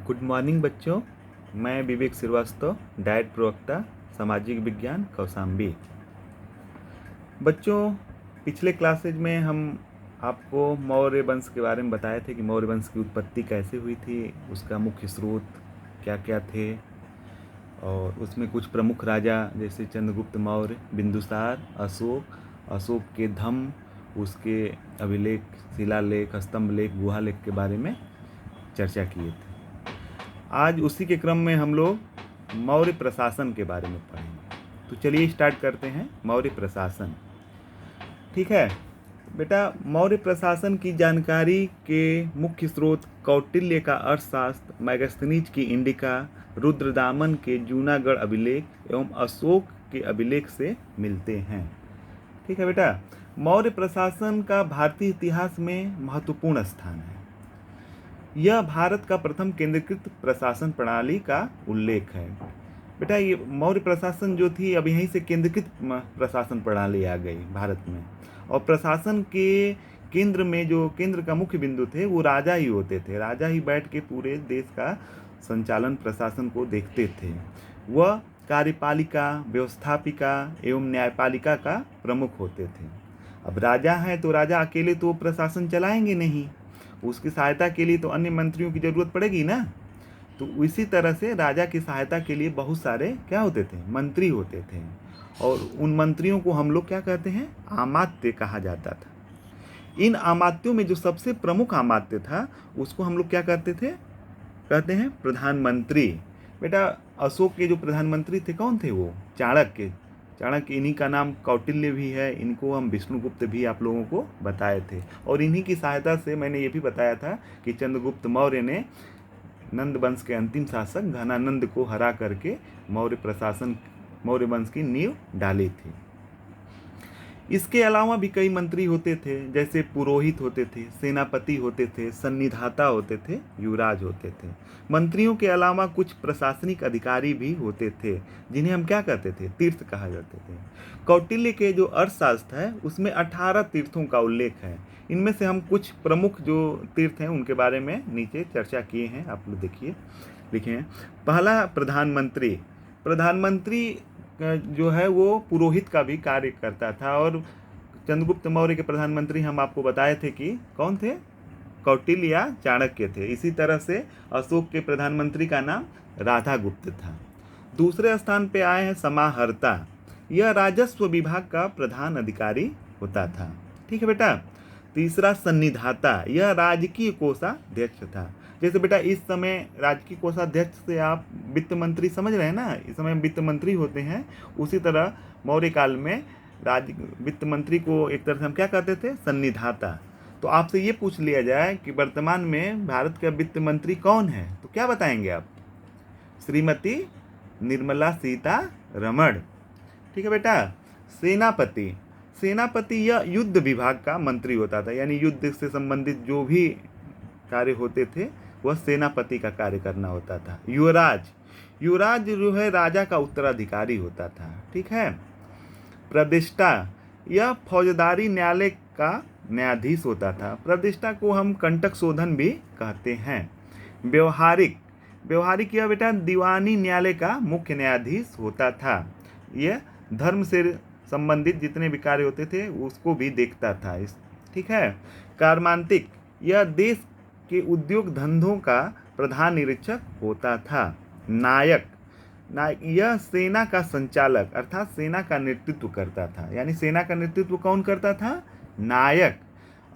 Good morning बच्चों। मैं विवेक Srivastava, diet प्रवक्ता, सामाजिक विज्ञान, कौशाम्बी। बच्चों, पिछले क्लासेज में हम आपको मौर्य वंश के बारे में बताए थे कि मौर्य वंश की उत्पत्ति कैसे हुई थी, उसका मुख्य स्रोत क्या क्या थे, और उसमें कुछ प्रमुख राजा जैसे चंद्रगुप्त मौर्य, बिंदुसार, अशोक के धम्म, उसके अभिलेख, शिलालेख, स्तंभ लेख, गुहा लेख के बारे में चर्चा किए थे। आज उसी के क्रम में हम लोग मौर्य प्रशासन के बारे में पढ़ेंगे। तो चलिए स्टार्ट करते हैं। मौर्य प्रशासन, ठीक है बेटा। मौर्य प्रशासन की जानकारी के मुख्य स्रोत कौटिल्य का अर्थशास्त्र, मैगस्थनीज की इंडिका, रुद्रदामन के जूनागढ़ अभिलेख एवं अशोक के अभिलेख से मिलते हैं। ठीक है बेटा। मौर्य प्रशासन का भारतीय इतिहास में महत्वपूर्ण स्थान है। यह भारत का प्रथम केंद्रीकृत प्रशासन प्रणाली का उल्लेख है। बेटा, ये मौर्य प्रशासन जो थी, अब यहीं से केंद्रीकृत प्रशासन प्रणाली आ गई भारत में। और प्रशासन के केंद्र में जो केंद्र का मुख्य बिंदु थे वो राजा ही होते थे। राजा ही बैठ के पूरे देश का संचालन, प्रशासन को देखते थे। वह कार्यपालिका, व्यवस्थापिका एवं न्यायपालिका का प्रमुख होते थे। अब राजा हैं तो राजा अकेले तो प्रशासन चलाएंगे नहीं, उसकी सहायता के लिए तो अन्य मंत्रियों की जरूरत पड़ेगी ना। तो इसी तरह से राजा की सहायता के लिए बहुत सारे क्या होते थे, मंत्री होते थे। और उन मंत्रियों को हम लोग क्या कहते हैं, अमात्य कहा जाता था। इन अमात्यों में जो सबसे प्रमुख अमात्य था उसको हम लोग क्या कहते कहते हैं प्रधानमंत्री। बेटा, अशोक के जो प्रधानमंत्री थे कौन थे, वो चाणक्य। इन्हीं का नाम कौटिल्य भी है। इनको हम विष्णुगुप्त भी आप लोगों को बताए थे। और इन्हीं की सहायता से मैंने ये भी बताया था कि चंद्रगुप्त मौर्य ने नंद वंश के अंतिम शासक घनानंद को हरा करके मौर्य वंश की नींव डाली थी। इसके अलावा भी कई मंत्री होते थे, जैसे पुरोहित होते थे, सेनापति होते थे, सन्निधाता होते थे, युवराज होते थे। मंत्रियों के अलावा कुछ प्रशासनिक अधिकारी भी होते थे, जिन्हें हम क्या कहते थे, तीर्थ कहा जाते थे। कौटिल्य के जो अर्थशास्त्र है उसमें 18 तीर्थों का उल्लेख है। इनमें से हम कुछ प्रमुख जो तीर्थ हैं उनके बारे में नीचे चर्चा किए हैं, आप लोग देखिए, लिखे हैं। पहला, प्रधानमंत्री जो है वो पुरोहित का भी कार्य करता था। और चंद्रगुप्त मौर्य के प्रधानमंत्री हम आपको बताए थे कि कौन थे, कौटिल्य या चाणक्य थे। इसी तरह से अशोक के प्रधानमंत्री का नाम राधागुप्त था। दूसरे स्थान पे आए हैं समाहर्ता। यह राजस्व विभाग का प्रधान अधिकारी होता था। ठीक है बेटा। तीसरा, सन्निधाता। यह राजकीय कोषाध्यक्ष था। जैसे बेटा इस समय राजकीय कोषाध्यक्ष से आप वित्त मंत्री समझ रहे हैं ना, इस समय वित्त मंत्री होते हैं। उसी तरह मौर्य काल में वित्त मंत्री को एक तरह से हम क्या कहते थे, सन्निधाता। तो आपसे ये पूछ लिया जाए कि वर्तमान में भारत का वित्त मंत्री कौन है, तो क्या बताएंगे आप, श्रीमती निर्मला सीतारमण। ठीक है बेटा। सेनापति यह युद्ध विभाग का मंत्री होता था, यानी युद्ध से संबंधित जो भी कार्य होते थे वह सेनापति का कार्य करना होता था। युवराज जो है राजा का उत्तराधिकारी होता था। ठीक है। प्रतिष्ठा, यह फौजदारी न्यायालय का न्यायाधीश होता था। प्रतिष्ठा को हम कंटक शोधन भी कहते हैं। व्यवहारिक यह बेटा दीवानी न्यायालय का मुख्य न्यायाधीश होता था। यह धर्म से संबंधित जितने भी कार्य होते थे उसको भी देखता था। ठीक है। कार्मांतिक, यह देश के उद्योग धंधों का प्रधान निरीक्षक होता था। नायक, यह सेना का संचालक अर्थात सेना का नेतृत्व करता था। यानी सेना का नेतृत्व कौन करता था, नायक।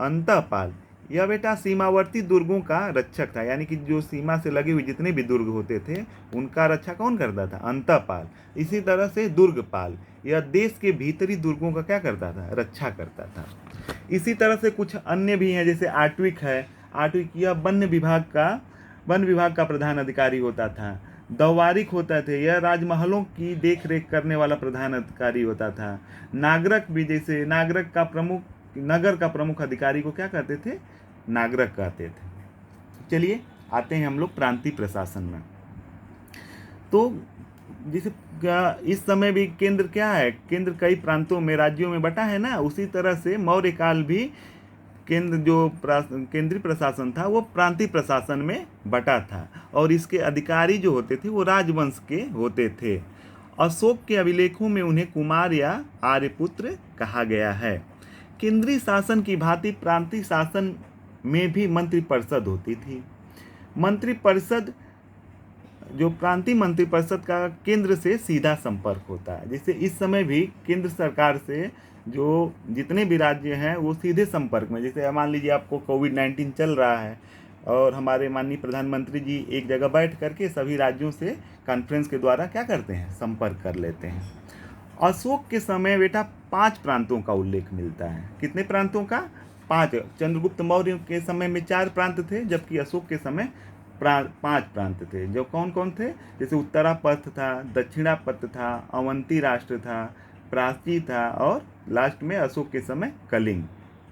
अंतःपाल, यह बेटा सीमावर्ती दुर्गों का रक्षक था। यानी कि जो सीमा से लगे हुए जितने भी दुर्ग होते थे उनका रक्षा कौन करता था, अंतःपाल। इसी तरह से दुर्गपाल, यह देश के भीतरी दुर्गों का क्या करता था, रक्षा करता था। इसी तरह से कुछ अन्य भी हैं, जैसे आट्विक है। आट्विक यह वन विभाग का प्रधान अधिकारी होता था। दवारिक होता थे, यह राजमहलों की देख रेख करने वाला प्रधान अधिकारी होता था। नागरक भी, जैसे नगर का प्रमुख अधिकारी को क्या कहते थे, नागरक कहते थे। चलिए आते हैं हम लोग प्रांतीय प्रशासन में। तो जैसे इस समय भी केंद्र क्या है, केंद्र कई प्रांतों में, राज्यों में बटा है ना। उसी तरह से मौर्य काल भी केंद्रीय प्रशासन था वो प्रांतीय प्रशासन में बटा था। और इसके अधिकारी जो होते थे वो राजवंश के होते थे। अशोक के अभिलेखों में उन्हें कुमार या आर्यपुत्र कहा गया है। केंद्रीय शासन की भांति प्रांतीय शासन में भी मंत्रिपरिषद होती थी। मंत्रिपरिषद जो प्रांतीय मंत्रिपरिषद का केंद्र से सीधा संपर्क होता है। जैसे इस समय भी केंद्र सरकार से जो जितने भी राज्य हैं वो सीधे संपर्क में, जैसे मान लीजिए आपको कोविड-19 चल रहा है और हमारे माननीय प्रधानमंत्री जी एक जगह बैठ करके सभी राज्यों से कॉन्फ्रेंस के द्वारा क्या करते हैं, संपर्क कर लेते हैं। अशोक के समय बेटा 5 प्रांतों का उल्लेख मिलता है। कितने प्रांतों का? 5। चंद्रगुप्त मौर्य के समय में 4 प्रांत थे, जबकि अशोक के समय 5 प्रांत थे। जो कौन कौन थे? जैसे उत्तरापथ था, दक्षिणापथ था, अवंती राष्ट्र था, प्राची था और लास्ट में अशोक के समय कलिंग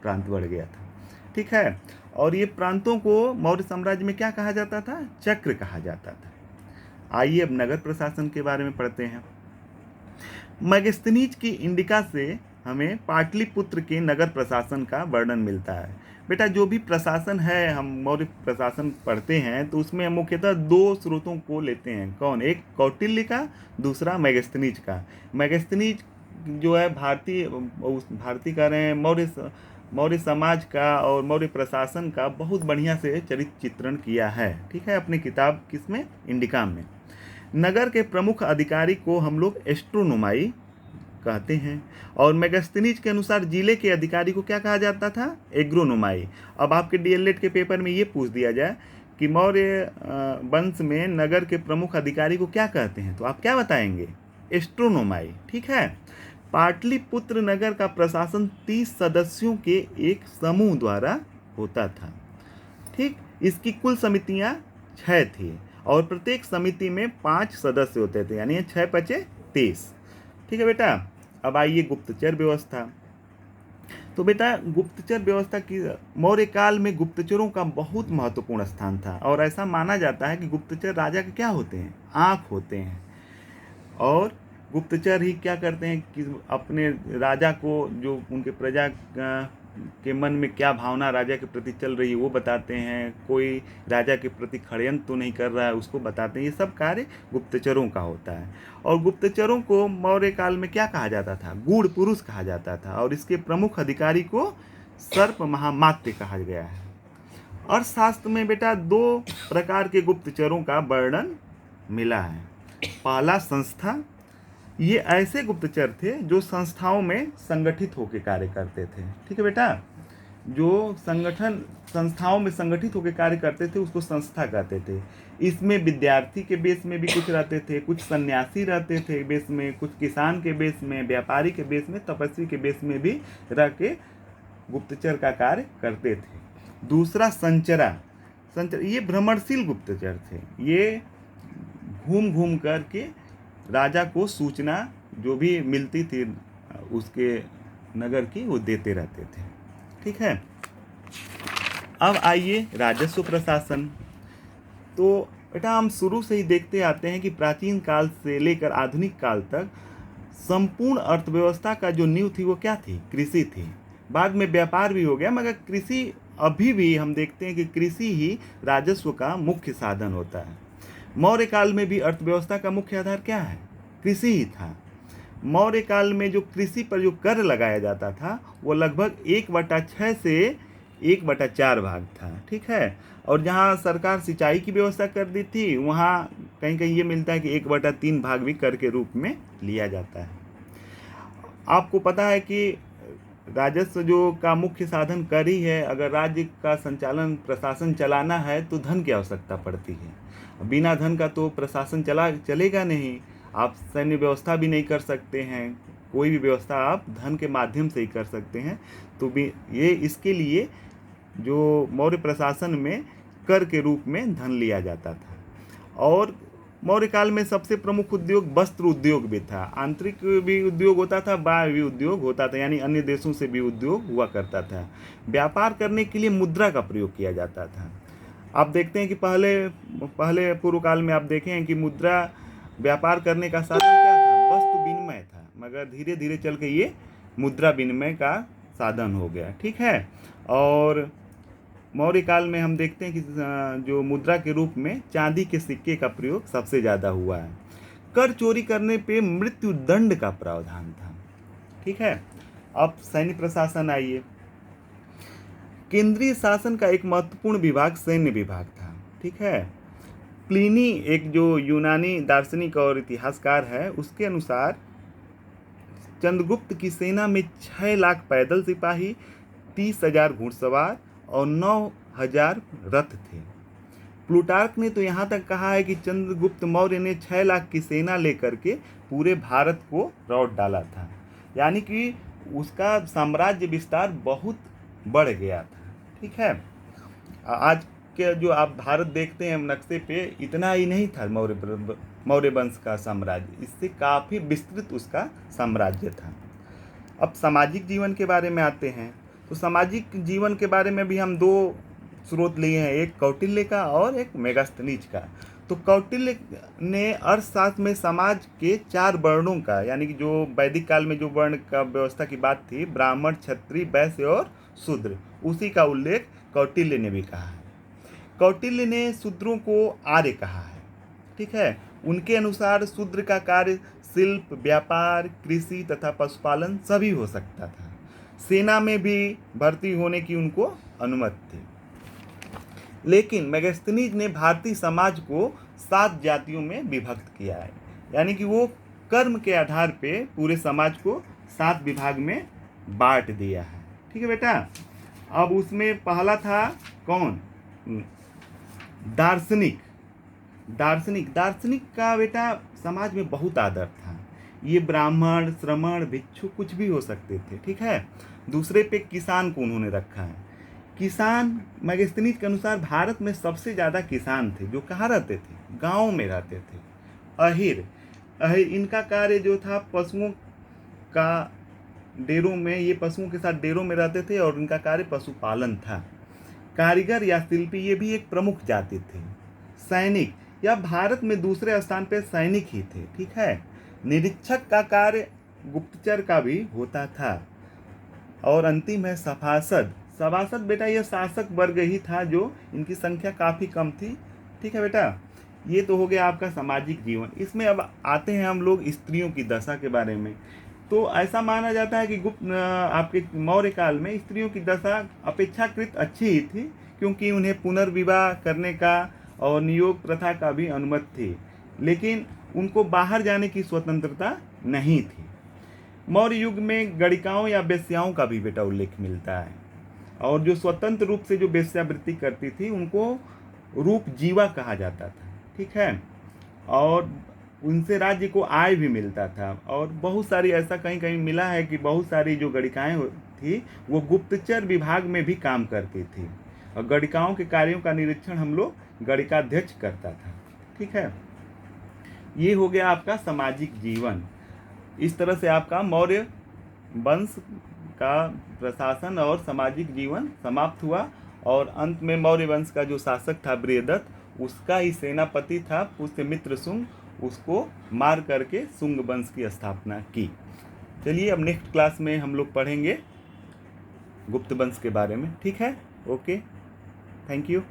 प्रांत बढ़ गया था। ठीक है। और ये प्रांतों को मौर्य साम्राज्य में क्या कहा जाता था? चक्र कहा जाता था। आइए अब नगर प्रशासन के बारे में पढ़ते हैं। मेगास्थनीज की इंडिका से हमें पाटलिपुत्र के नगर प्रशासन का वर्णन मिलता है। बेटा जो भी प्रशासन है, हम मौर्य प्रशासन पढ़ते हैं तो उसमें मुख्यतः 2 स्रोतों को लेते हैं। कौन? एक कौटिल्य का, दूसरा मेगास्थनीज का। मेगास्थनीज जो है भारतीय कह रहे हैं मौर्य समाज का और मौर्य प्रशासन का बहुत बढ़िया से चरित्र चित्रण किया है। ठीक है, अपनी किताब किसमें? इंडिका में। नगर के प्रमुख अधिकारी को हम लोग एस्ट्रोनोमाई कहते हैं और मेगास्थनीज के अनुसार जिले के अधिकारी को क्या कहा जाता था? एग्रोनोमाई। अब आपके डीएलएड के पेपर में ये पूछ दिया जाए कि मौर्य वंश में नगर के प्रमुख अधिकारी को क्या कहते हैं, तो आप क्या बताएंगे? एस्ट्रोनोमाई। ठीक है। पाटलिपुत्र नगर का प्रशासन 30 सदस्यों के एक समूह द्वारा होता था। ठीक, इसकी कुल समितियां 6 थी और प्रत्येक समिति में 5 सदस्य होते थे, यानी 6 पचे 30। ठीक है बेटा। अब आइए गुप्तचर व्यवस्था। तो बेटा गुप्तचर व्यवस्था की मौर्य काल में गुप्तचरों का बहुत महत्वपूर्ण स्थान था और ऐसा माना जाता है कि गुप्तचर राजा के क्या होते हैं? आँख होते हैं। और गुप्तचर ही क्या करते हैं कि अपने राजा को, जो उनके प्रजा के मन में क्या भावना राजा के प्रति चल रही है वो बताते हैं। कोई राजा के प्रति षड्यंत्र तो नहीं कर रहा है उसको बताते हैं। ये सब कार्य गुप्तचरों का होता है। और गुप्तचरों को मौर्य काल में क्या कहा जाता था? गूढ़ पुरुष कहा जाता था और इसके प्रमुख अधिकारी को सर्प महामात्य कहा गया है। अर्थशास्त्र में बेटा 2 प्रकार के गुप्तचरों का वर्णन मिला है। पहला संस्था, ये ऐसे गुप्तचर थे जो संस्थाओं में संगठित होकर कार्य करते थे। ठीक है बेटा, जो संस्थाओं में संगठित होकर कार्य करते थे उसको संस्था कहते थे। इसमें विद्यार्थी के बेस में भी कुछ रहते थे, कुछ सन्यासी रहते थे बेस में, कुछ किसान के बेस में, व्यापारी के बेस में, तपस्वी के बेस में भी रह के गुप्तचर का कार्य करते थे। दूसरा संचरा, ये भ्रमणशील गुप्तचर थे। ये घूम घूम करके राजा को सूचना जो भी मिलती थी उसके नगर की वो देते रहते थे। ठीक है। अब आइए राजस्व प्रशासन। तो बेटा हम शुरू से ही देखते आते हैं कि प्राचीन काल से लेकर आधुनिक काल तक संपूर्ण अर्थव्यवस्था का जो नींव थी वो क्या थी? कृषि थी। बाद में व्यापार भी हो गया, मगर कृषि अभी भी हम देखते हैं कि कृषि ही राजस्व का मुख्य साधन होता है। मौर्य काल में भी अर्थव्यवस्था का मुख्य आधार क्या है? कृषि ही था। मौर्य काल में जो कृषि पर जो कर लगाया जाता था वो लगभग 1/6 से 1/4 भाग था। ठीक है। और जहाँ सरकार सिंचाई की व्यवस्था कर दी थी वहाँ कहीं कहीं ये मिलता है कि 1/3 भाग भी कर के रूप में लिया जाता है। आपको पता है कि राजस्व जो का मुख्य साधन कर ही है। अगर राज्य का संचालन प्रशासन चलाना है तो धन की आवश्यकता पड़ती है। बिना धन का तो प्रशासन चलेगा नहीं। आप सैन्य व्यवस्था भी नहीं कर सकते हैं, कोई भी व्यवस्था आप धन के माध्यम से ही कर सकते हैं। तो भी ये इसके लिए जो मौर्य प्रशासन में कर के रूप में धन लिया जाता था। और मौर्य काल में सबसे प्रमुख उद्योग वस्त्र उद्योग भी था। आंतरिक भी उद्योग होता था, बाह्य भी उद्योग होता था, यानी अन्य देशों से भी उद्योग हुआ करता था। व्यापार करने के लिए मुद्रा का प्रयोग किया जाता था। आप देखते हैं कि पहले पूर्व काल में आप देखें कि मुद्रा व्यापार करने का साधन क्या था? वस्तु विनिमय था, मगर धीरे धीरे चल के ये मुद्रा विनिमय का साधन हो गया। ठीक है। और मौर्य काल में हम देखते हैं कि जो मुद्रा के रूप में चांदी के सिक्के का प्रयोग सबसे ज़्यादा हुआ है। कर चोरी करने पे मृत्यु दंड का प्रावधान था। ठीक है, अब सैन्य प्रशासन आइए। केंद्रीय शासन का एक महत्वपूर्ण विभाग सैन्य विभाग था। ठीक है, प्लिनी एक जो यूनानी दार्शनिक और इतिहासकार है, उसके अनुसार चंद्रगुप्त की सेना में 6 लाख पैदल सिपाही, 30,000 घुड़सवार और 9,000 रथ थे। प्लूटार्क ने तो यहाँ तक कहा है कि चंद्रगुप्त मौर्य ने 6 लाख की सेना लेकर के पूरे भारत को लौट डाला था, यानी कि उसका साम्राज्य विस्तार बहुत बढ़ गया था। ठीक है, आज के जो आप भारत देखते हैं नक्शे पे, इतना ही नहीं था मौर्य वंश का साम्राज्य, इससे काफ़ी विस्तृत उसका साम्राज्य था। अब सामाजिक जीवन के बारे में आते हैं, तो सामाजिक जीवन के बारे में भी हम 2 स्रोत लिए हैं, एक कौटिल्य का और एक मेगास्थनीज का। तो कौटिल्य ने अर्थशास्त्र में समाज के 4 वर्णों का, यानी कि जो वैदिक काल में जो वर्ण का व्यवस्था की बात थी, ब्राह्मण, क्षत्रिय, वैश्य और शूद्र, उसी का उल्लेख कौटिल्य ने भी कहा है। कौटिल्य ने शूद्रों को आर्य कहा है। ठीक है, उनके अनुसार शूद्र का कार्य शिल्प, व्यापार, कृषि तथा पशुपालन सभी हो सकता था। सेना में भी भर्ती होने की उनको अनुमति थी। लेकिन मेगास्थनीज ने भारतीय समाज को 7 जातियों में विभक्त किया है, यानी कि वो कर्म के आधार पे पूरे समाज को 7 विभाग में बांट दिया है। ठीक है बेटा, अब उसमें पहला था कौन? दार्शनिक। दार्शनिक का बेटा समाज में बहुत आदर था। ये ब्राह्मण, श्रमण, भिक्षु कुछ भी हो सकते थे। ठीक है, दूसरे पे किसान को उन्होंने रखा है। किसान मेगास्थनीज के अनुसार भारत में सबसे ज़्यादा किसान थे, जो कहाँ रहते थे? गाँव में रहते थे। अहिर इनका कार्य जो था पशुओं का डेरों में, ये पशुओं के साथ डेरों में रहते थे और इनका कार्य पशुपालन था। कारीगर या शिल्पी, ये भी एक प्रमुख जाति थे। सैनिक, या भारत में दूसरे स्थान पर सैनिक ही थे। ठीक है, निरीक्षक का कार्य गुप्तचर का भी होता था। और अंतिम है सभासद। सभासद बेटा यह शासक वर्ग ही था, जो इनकी संख्या काफ़ी कम थी। ठीक है बेटा, ये तो हो गया आपका सामाजिक जीवन। इसमें अब आते हैं हम लोग स्त्रियों की दशा के बारे में। तो ऐसा माना जाता है कि आपके मौर्य काल में स्त्रियों की दशा अपेक्षाकृत अच्छी ही थी, क्योंकि उन्हें पुनर्विवाह करने का और नियोग प्रथा का भी अनुमति थी, लेकिन उनको बाहर जाने की स्वतंत्रता नहीं थी। मौर्य युग में गणिकाओं या वेश्याओं का भी बेटा उल्लेख मिलता है, और जो स्वतंत्र रूप से जो वेश्यावृत्ति करती थी उनको रूप जीवा कहा जाता था। ठीक है, और उनसे राज्य को आय भी मिलता था। और बहुत सारी ऐसा कहीं कहीं मिला है कि बहुत सारी जो गणिकाएँ थी वो गुप्तचर विभाग में भी काम करती थी, और गणिकाओं के कार्यों का निरीक्षण हम लोग गणिकाध्यक्ष करता था। ठीक है, ये हो गया आपका सामाजिक जीवन। इस तरह से आपका मौर्य वंश का प्रशासन और सामाजिक जीवन समाप्त हुआ, और अंत में मौर्य वंश का जो शासक था बृहदत्त, उसका ही सेनापति था पुष्यमित्र शुंग, उसको मार करके शुंग वंश की स्थापना की। चलिए अब नेक्स्ट क्लास में हम लोग पढ़ेंगे गुप्त वंश के बारे में। ठीक है, ओके, थैंक यू।